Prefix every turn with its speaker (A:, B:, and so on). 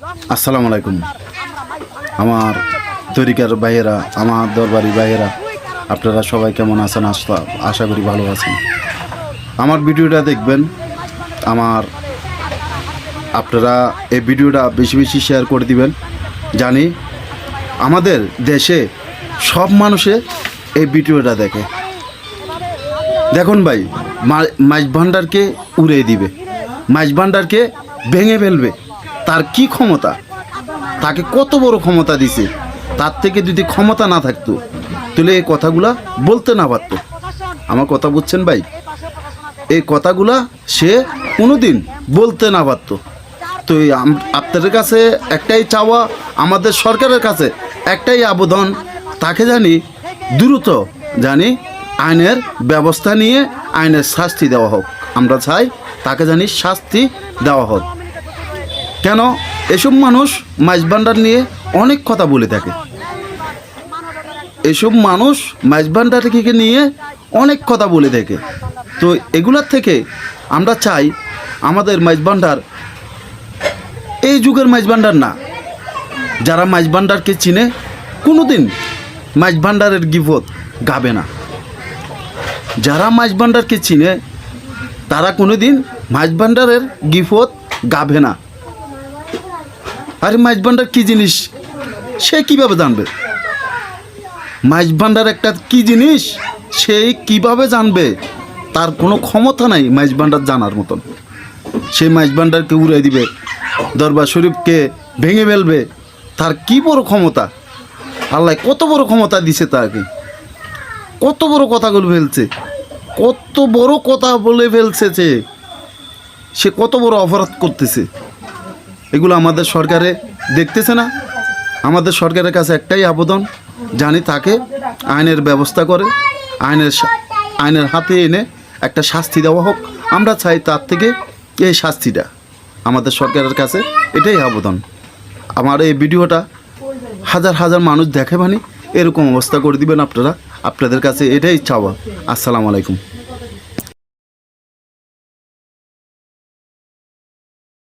A: আসসালামু আলাইকুম। আমার তরিকার ভাইয়েরা, আমার দরবারি ভাইয়েরা, আপনারা সবাই কেমন আছেন? আশা করি ভালো আছেন। আমার ভিডিওটা দেখবেন, আপনারা এই ভিডিওটা বেশি বেশি শেয়ার করে দিবেন। জানি আমাদের দেশে সব মানুষে এই ভিডিওটা দেখে। দেখুন ভাই, মাছ ভান্ডারকে উড়িয়ে দিবে, মাছ ভান্ডারকে ভেঙে ফেলবে। তার কি ক্ষমতা? তাকে কত বড় ক্ষমতা দিছে? তার থেকে যদি ক্ষমতা না থাকতো তাহলে এই কথাগুলা বলতে না পারতো। আমার কথা বুঝছেন ভাই? এই কথাগুলা সে কোনোদিন বলতে না পারতো। তো আপনাদের কাছে একটাই চাওয়া, আমাদের সরকারের কাছে একটাই আবেদন, তাকে জানি দ্রুত আইনের ব্যবস্থা নিয়ে আইনের শাস্তি দেওয়া হোক। আমরা চাই তাকে জানি শাস্তি দেওয়া হোক। কেন এসব মানুষ মাছ ভান্ডার নিয়ে অনেক কথা বলে থাকে, এসব মানুষ মাছ ভান্ডারকে নিয়ে অনেক কথা বলে থাকে। তো এগুলার থেকে আমরা চাই আমাদের মাছ ভান্ডার এই যুগের মাছ ভান্ডার না। যারা মাছ ভান্ডারকে চিনে কোনোদিন মাছ ভান্ডারের গিফট গাবে না। যারা মাছ ভান্ডারকে চিনে তারা কোনোদিন মাছ ভান্ডারের গিফট গাবে না। আরে মাছ ভান্ডার কী জিনিস সে কীভাবে জানবে? মাছ ভান্ডার একটা কী জিনিস সে কীভাবে জানবে? তার কোনো ক্ষমতা নাই মাছ ভান্ডার জানার মতন। সে মাছ ভান্ডারকে উড়াই দিবে, দরবার শরীফকে ভেঙে ফেলবে। তার কি বড় ক্ষমতা! আল্লাহ কত বড় ক্ষমতা দিছে তাকে, কত বড় কথাগুলো ফেলছে, কত বড় কথা বলে ফেলছে। সে কত বড় অপরাধ করতেছে, এগুলো আমাদের সরকারে দেখতেছে না। আমাদের সরকারের কাছে একটাই আবেদন, জানি তাকে আইনের ব্যবস্থা করে আইনের হাতে এনে একটা শাস্তি দেওয়া হোক। আমরা চাই তার থেকে এই শাস্তিটা, আমাদের সরকারের কাছে এটাই আবেদন। আমার এই ভিডিওটা হাজার হাজার মানুষ দেখে, এরকম অবস্থা করে দিবেন আপনারা। আপনাদের কাছে এটাই চাওয়া। আসসালামু আলাইকুম।